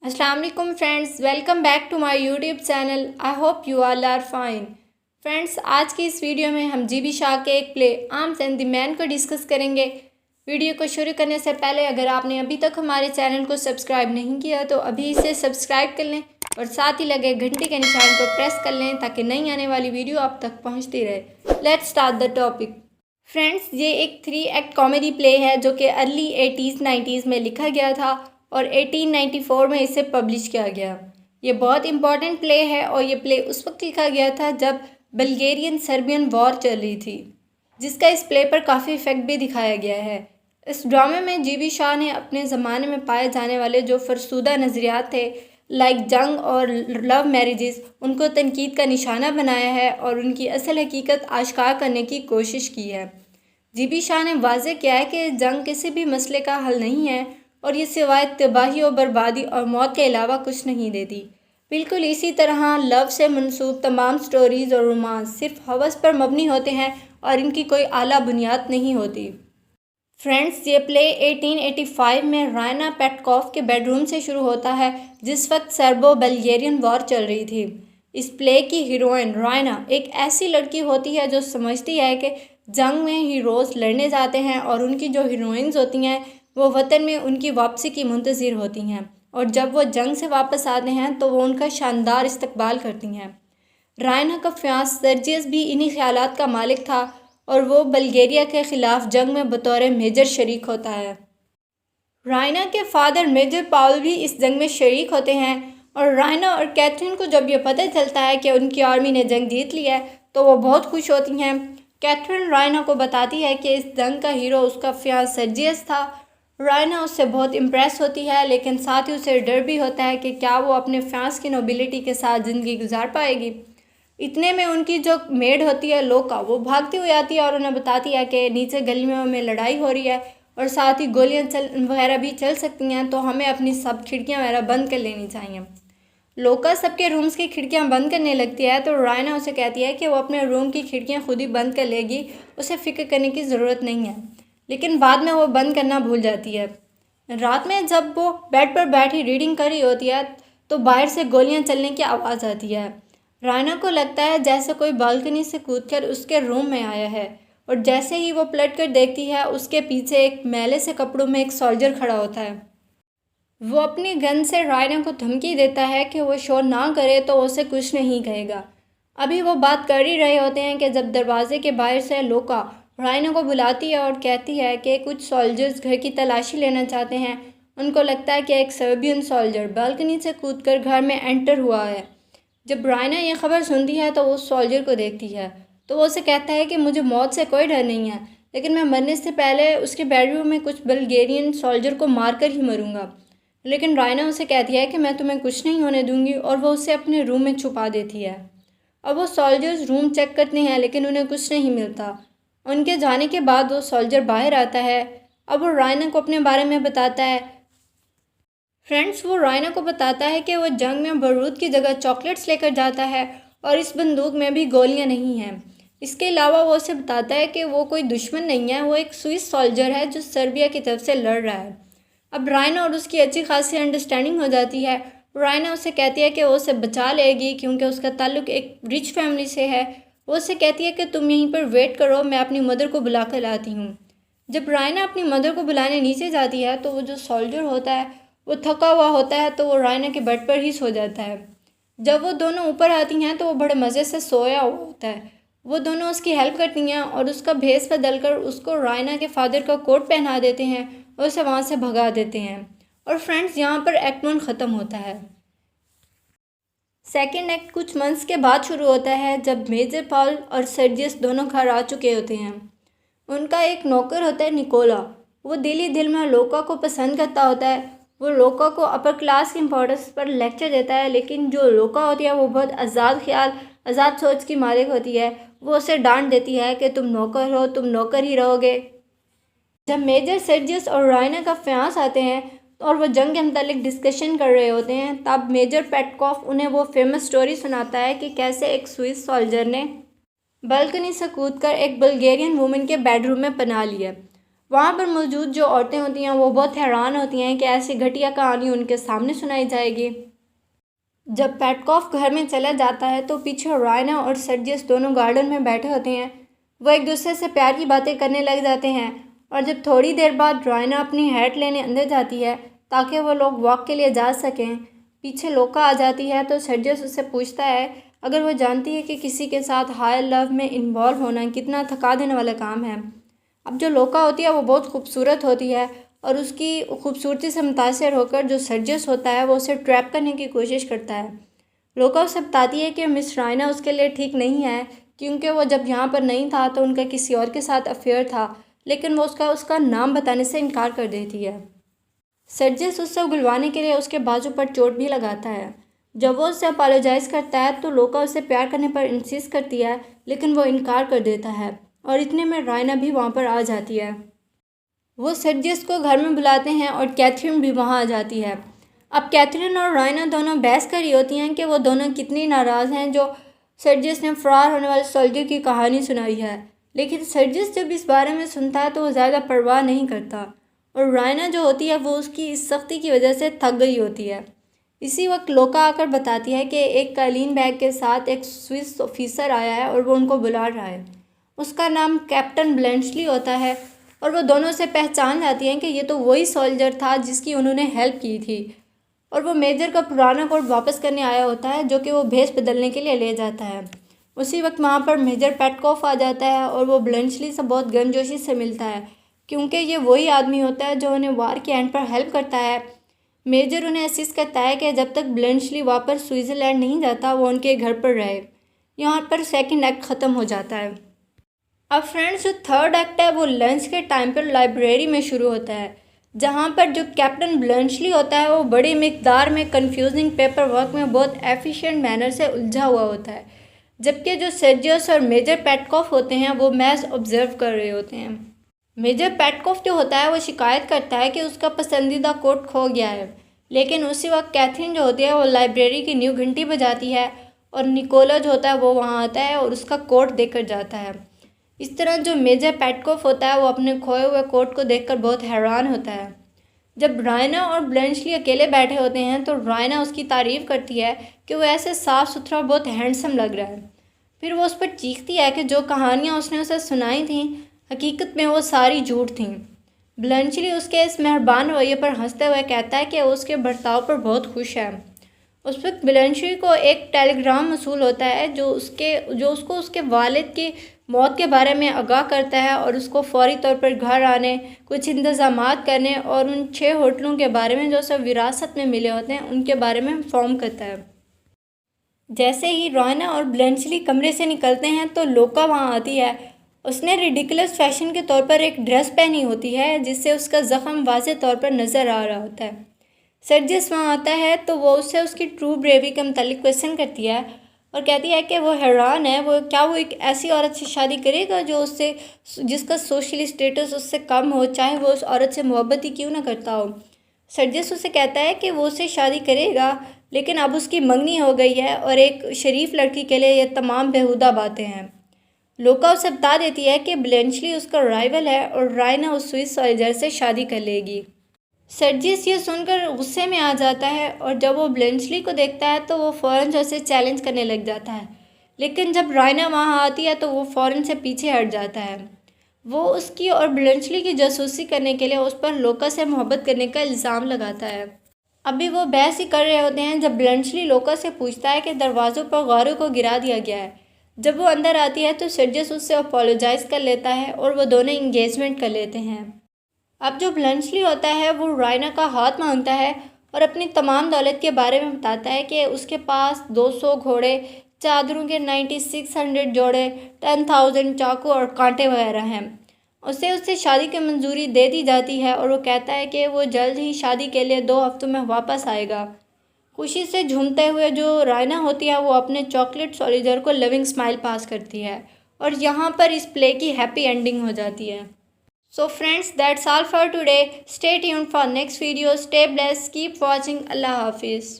Assalamu alaikum friends, welcome back to my YouTube channel. I hope you all are fine. Friends, आज की इस video में हम GB Shah के एक play arms and the man को डिस्कस करेंगे। वीडियो को शुरू करने से पहले अगर आपने अभी तक हमारे चैनल को सब्सक्राइब नहीं किया तो अभी इसे सब्सक्राइब कर लें और साथ ही लगे घंटी के निशान को प्रेस कर लें ताकि नई आने वाली वीडियो आप तक पहुंचती रहे। Let's start the topic. Friends, ये एक 3 एक्ट कॉमेडी प्ले है जो कि अर्ली 80s 90s में लिखा गया था और 1894 में इसे पब्लिश किया गया। ये बहुत इंपॉर्टेंट प्ले है और ये प्ले उस वक्त लिखा गया था जब बल्गेरियन सर्बियन वॉर चल रही थी, जिसका इस प्ले पर काफ़ी इफेक्ट भी दिखाया गया है। इस ड्रामे में जीबी शाह ने अपने ज़माने में पाए जाने वाले जो फरसूदा नज़रियात थे लाइक जंग और लव मैरिजेस, उनको तनकीद का निशाना बनाया है और उनकी असल हकीकत आश्कार करने की कोशिश की है। जीबी शाह ने वाज़े किया है कि जंग किसी भी मसले का हल नहीं है और ये सिवाय तबाही और बर्बादी और मौत के अलावा कुछ नहीं देती। बिल्कुल इसी तरह लव से मंसूब तमाम स्टोरीज़ और रोमांस सिर्फ हवस पर मबनी होते हैं और इनकी कोई आला बुनियाद नहीं होती। फ्रेंड्स, ये प्ले 1885 में रायना पेटकॉफ के बेडरूम से शुरू होता है जिस वक्त सर्बो बल्गेरियन वॉर चल रही थी। इस प्ले की हीरोइन रायना एक ऐसी लड़की होती है जो समझती है कि जंग में हीरोज़ लड़ने जाते हैं और उनकी जो हीरोइंस होती हैं वो वतन में उनकी वापसी की मुंतज़िर होती हैं और जब वो जंग से वापस आते हैं तो वो उनका शानदार इस्तकबाल करती हैं। रायना का फियांस सर्जियस भी इन्हीं ख्यालात का मालिक था और वो बल्गेरिया के ख़िलाफ़ जंग में बतौर मेजर शरीक होता है। रायना के फादर मेजर पाउल भी इस जंग में शरीक होते हैं और रायना और कैथरीन को जब ये पता चलता है कि उनकी आर्मी ने जंग जीत लिया है तो वो बहुत खुश होती हैं। कैथरीन रायना को बताती है कि इस जंग का हीरो उसका फियांस सर्जियस था। रायना उससे बहुत इम्प्रेस होती है लेकिन साथ ही उसे डर भी होता है कि क्या वो अपने फियांस की नोबिलिटी के साथ ज़िंदगी गुजार पाएगी। इतने में उनकी जो मेड होती है लोका, वो भागती हुई आती है और उन्हें बताती है कि नीचे गलियों में लड़ाई हो रही है और साथ ही गोलियां वगैरह भी चल सकती हैं, तो हमें अपनी सब खिड़कियां वगैरह बंद कर लेनी चाहिए। लोका सबके रूम्स की खिड़कियां बंद करने लगती है तो रायना उसे कहती है कि वो अपने रूम की खिड़कियां खुद ही बंद कर लेगी, उसे फ़िक्र करने की ज़रूरत नहीं है। लेकिन बाद में वो बंद करना भूल जाती है। रात में जब वो बेड पर बैठी रीडिंग कर रही होती है तो बाहर से गोलियां चलने की आवाज़ आती है। रायना को लगता है जैसे कोई बालकनी से कूदकर उसके रूम में आया है और जैसे ही वो पलट कर देखती है उसके पीछे एक मैले से कपड़ों में एक सोल्जर खड़ा होता है। वो अपनी गन से रायना को धमकी देता है कि वो शोर ना करे तो उसे कुछ नहीं कहेगा। अभी वो बात कर ही रहे होते हैं कि जब दरवाजे के बाहर से लोका रायना को बुलाती है और कहती है कि कुछ सोल्जर्स घर की तलाशी लेना चाहते हैं। उनको लगता है कि एक सर्बियन सोल्जर बालकनी से कूदकर घर में एंटर हुआ है। जब रायना ये खबर सुनती है तो वो उस सोल्जर को देखती है तो वो उसे कहता है कि मुझे मौत से कोई डर नहीं है, लेकिन मैं मरने से पहले उसके बेडरूम में कुछ बल्गेरियन सोल्जर को मारकर ही मरूंगा। लेकिन रायना उसे कहती है कि मैं तुम्हें कुछ नहीं होने दूंगी और वो उसे अपने रूम में छुपा देती है। अब वो सोल्जर्स रूम चेक करते हैं लेकिन उन्हें कुछ नहीं मिलता। उनके जाने के बाद वो सोल्जर बाहर आता है। अब वो रायना को अपने बारे में बताता है। फ्रेंड्स, वो रायना को बताता है कि वो जंग में बारूद की जगह चॉकलेट्स लेकर जाता है और इस बंदूक में भी गोलियां नहीं हैं। इसके अलावा वो उसे बताता है कि वो कोई दुश्मन नहीं है, वो एक स्विस सोल्जर है जो सर्बिया की तरफ से लड़ रहा है। अब रायना और उसकी अच्छी खासी अंडरस्टैंडिंग हो जाती है। रायना उसे कहती है कि वो उसे बचा लेगी क्योंकि उसका ताल्लुक एक रिच फैमिली से है। वो उसे कहती है कि तुम यहीं पर वेट करो, मैं अपनी मदर को बुला कर लाती हूँ। जब रायना अपनी मदर को बुलाने नीचे जाती है तो वो जो सोल्जर होता है वो थका हुआ होता है तो वो रायना के बेड पर ही सो जाता है। जब वो दोनों ऊपर आती हैं तो वो बड़े मज़े से सोया हुआ होता है। वो दोनों उसकी हेल्प करती हैं और उसका भेस बदल कर उसको रायना के फादर का कोट पहना देते हैं और उसे वहाँ से भगा देते हैं। और फ्रेंड्स, यहाँ पर एक्ट 1 ख़त्म होता है। सेकेंड एक्ट कुछ मंथ्स के बाद शुरू होता है जब मेजर पाउल और सर्जियस दोनों घर आ चुके होते हैं। उनका एक नौकर होता है निकोला। वो दिल ही दिल में लोका को पसंद करता होता है। वो लोका को अपर क्लास की इम्पोर्टेंस पर लेक्चर देता है, लेकिन जो लोका होती है वो बहुत आज़ाद ख्याल आज़ाद सोच की मालिक होती है। वो उसे डांट देती है कि तुम नौकर हो, तुम नौकर ही रहोगे। जब मेजर सर्जियस और रायना का फियांस आते हैं और वो जंग के मुतालिक डिस्कशन कर रहे होते हैं तब मेजर पेटकॉफ उन्हें वो फेमस स्टोरी सुनाता है कि कैसे एक स्विस सोल्जर ने बालकनी से कूदकर एक बल्गेरियन वुमन के बेडरूम में पनाह लिया। वहाँ पर मौजूद जो औरतें होती हैं वो बहुत हैरान होती हैं कि ऐसी घटिया कहानी उनके सामने सुनाई जाएगी। जब पेटकॉफ घर में चला जाता है तो पीछे रायना और सर्जियस दोनों गार्डन में बैठे होते हैं। वो एक दूसरे से प्यार की बातें करने लग जाते हैं और जब थोड़ी देर बाद रायना अपनी हैट लेने अंदर जाती है ताकि वो लोग वॉक के लिए जा सकें, पीछे लोका आ जाती है तो सर्जियस उससे पूछता है अगर वो जानती है कि किसी के साथ हाई लव में इन्वॉल्व होना कितना थका देने वाला काम है। अब जो लोका होती है वो बहुत खूबसूरत होती है और उसकी खूबसूरती से मुतासर होकर जो सर्जियस होता है वो उसे ट्रैप करने की कोशिश करता है। लोका उसे बताती है कि मिस रायना उसके लिए ठीक नहीं है क्योंकि वो जब यहाँ पर नहीं था तो उनका किसी और के साथ अफेयर था, लेकिन वो उसका नाम बताने से इनकार कर देती है। सर्जियस उससे उगलवाने के लिए उसके बाजू पर चोट भी लगाता है। जब वो उससे अपोलोजाइज़ करता है तो लोका उससे प्यार करने पर इंसिस्ट करती है, लेकिन वो इनकार कर देता है और इतने में रायना भी वहाँ पर आ जाती है। वो सर्जियस को घर में बुलाते हैं और कैथरीन भी वहाँ आ जाती है। अब कैथरीन और रायना दोनों बहस कर रही होती हैं कि वो दोनों कितनी नाराज़ हैं जो सर्जियस ने फ़रार होने वाले सोल्जर की कहानी सुनाई है, लेकिन सर्जियस जब इस बारे में सुनता है तो वो ज़्यादा परवाह नहीं करता और रायना जो होती है वो उसकी इस सख्ती की वजह से थक गई होती है। इसी वक्त लोका आकर बताती है कि एक कालीन बैग के साथ एक स्विस ऑफिसर आया है और वो उनको बुला रहा है। उसका नाम कैप्टन ब्लेंचली होता है और वो दोनों से पहचान जाती हैं कि ये तो वही सोल्जर था जिसकी उन्होंने हेल्प की थी और वो मेजर का पुराना कोट वापस करने आया होता है जो कि वो भेष बदलने के लिए ले जाता है। उसी वक्त वहाँ पर मेजर पेटकॉफ आ जाता है और वो ब्लेंचली से बहुत गर्मजोशी से मिलता है क्योंकि ये वही आदमी होता है जो उन्हें वार के एंड पर हेल्प करता है। मेजर उन्हें असिस्ट करता है कि जब तक ब्लेंचली वापस स्विट्ज़रलैंड नहीं जाता वो उनके घर पर रहे। यहाँ पर सेकंड एक्ट ख़त्म हो जाता है। अब फ्रेंड्स जो थर्ड एक्ट है वो लंच के टाइम पर लाइब्रेरी में शुरू होता है, जहाँ पर जो कैप्टन ब्लेंचली होता है वो बड़ी मिकदार में कंफ्यूजिंग पेपर वर्क में बहुत एफिशिएंट मैनर से उलझा हुआ होता है, जबकि जो सर्जियस और मेजर पेटकॉफ होते हैं वो मैच ऑब्जर्व कर रहे होते हैं। मेजर पेटकॉफ जो होता है वो शिकायत करता है कि उसका पसंदीदा कोट खो गया है, लेकिन उसी वक्त कैथरीन जो होती है वो लाइब्रेरी की न्यू घंटी बजाती है और निकोला जो होता है वो वहाँ आता है और उसका कोट देकर जाता है। इस तरह जो मेजर पेटकॉफ होता है वो अपने खोए हुए कोट को देखकर बहुत हैरान होता है। जब रायना और ब्लेंचली अकेले बैठे होते हैं तो रायना उसकी तारीफ़ करती है कि वो ऐसे साफ़ सुथरा बहुत हैंडसम लग रहा है। फिर वो उस पर चीखती है कि जो कहानियाँ उसने उसे सुनाई थीं हकीकत में वो सारी झूठ थीं। ब्लेंचली उसके इस मेहरबान रवैये पर हंसते हुए कहता है कि वो उसके बर्ताव पर बहुत खुश है। उस वक्त ब्लेंचली को एक टेलीग्राम मसूल होता है जो उसको उसके वालिद की मौत के बारे में आगाह करता है और उसको फौरी तौर पर घर आने, कुछ इंतज़ामात करने और उन 6 होटलों के बारे में जो सब विरासत में मिले होते हैं उनके बारे में इन्फॉर्म करता है। जैसे ही रायना और ब्लेंचली कमरे से निकलते हैं तो लोका वहाँ आती है। उसने रिडिकुलस फैशन के तौर पर एक ड्रेस पहनी होती है जिससे उसका ज़ख़म वाज़ेह तौर पर नज़र आ रहा होता है। सर्जियस वहाँ आता है तो वो उससे उसकी ट्रू ब्रेवरी के मतलब क्वेश्चन करती है और कहती है कि वो हैरान है वो एक ऐसी औरत से शादी करेगा जिसका सोशल स्टेटस उससे कम हो, चाहे वो उस औरत से मोहब्बत ही क्यों ना करता हो। सर्जियस उससे कहता है कि वो उससे शादी करेगा, लेकिन अब उसकी मंगनी हो गई है और एक शरीफ लड़की के लिए ये तमाम बेहुदा बातें हैं। लोका उसे बता देती है कि ब्लेंचली उसका राइवल है और रायना उस स्विस सोल्जर से शादी कर लेगी। सर्जियस ये सुनकर गुस्से में आ जाता है और जब वो ब्लेंचली को देखता है तो वो फ़ौरन से उसे चैलेंज करने लग जाता है, लेकिन जब रायना वहाँ आती है तो वो फ़ौरन से पीछे हट जाता है। वो उसकी और ब्लेंचली की जासूसी करने के लिए उस पर लोका से मोहब्बत करने का इल्ज़ाम लगाता है। अभी वो बहस ही कर रहे होते हैं जब ब्लेंचली लोका से पूछता है कि दरवाज़ों पर गारों को गिरा दिया गया है। जब वो अंदर आती है तो सर्जियस उससे अपोलोजाइज़ कर लेता है और वो दोनों इंगेजमेंट कर लेते हैं। अब जो ब्लेंचली होता है वो रायना का हाथ मांगता है और अपनी तमाम दौलत के बारे में बताता है कि उसके पास 200 घोड़े, चादरों के 9600 जोड़े, 10,000 चाकू और कांटे वगैरह हैं। उससे शादी की मंजूरी दे दी जाती है और वो कहता है कि वो जल्द ही शादी के लिए 2 हफ्तों में वापस आएगा। खुशी से झूमते हुए जो रायना होती है वो अपने चॉकलेट सोल्जर को लविंग स्माइल पास करती है और यहाँ पर इस प्ले की हैप्पी एंडिंग हो जाती है। So friends, that's all for today. Stay tuned for next video. Stay blessed. Keep watching. Allah Hafiz.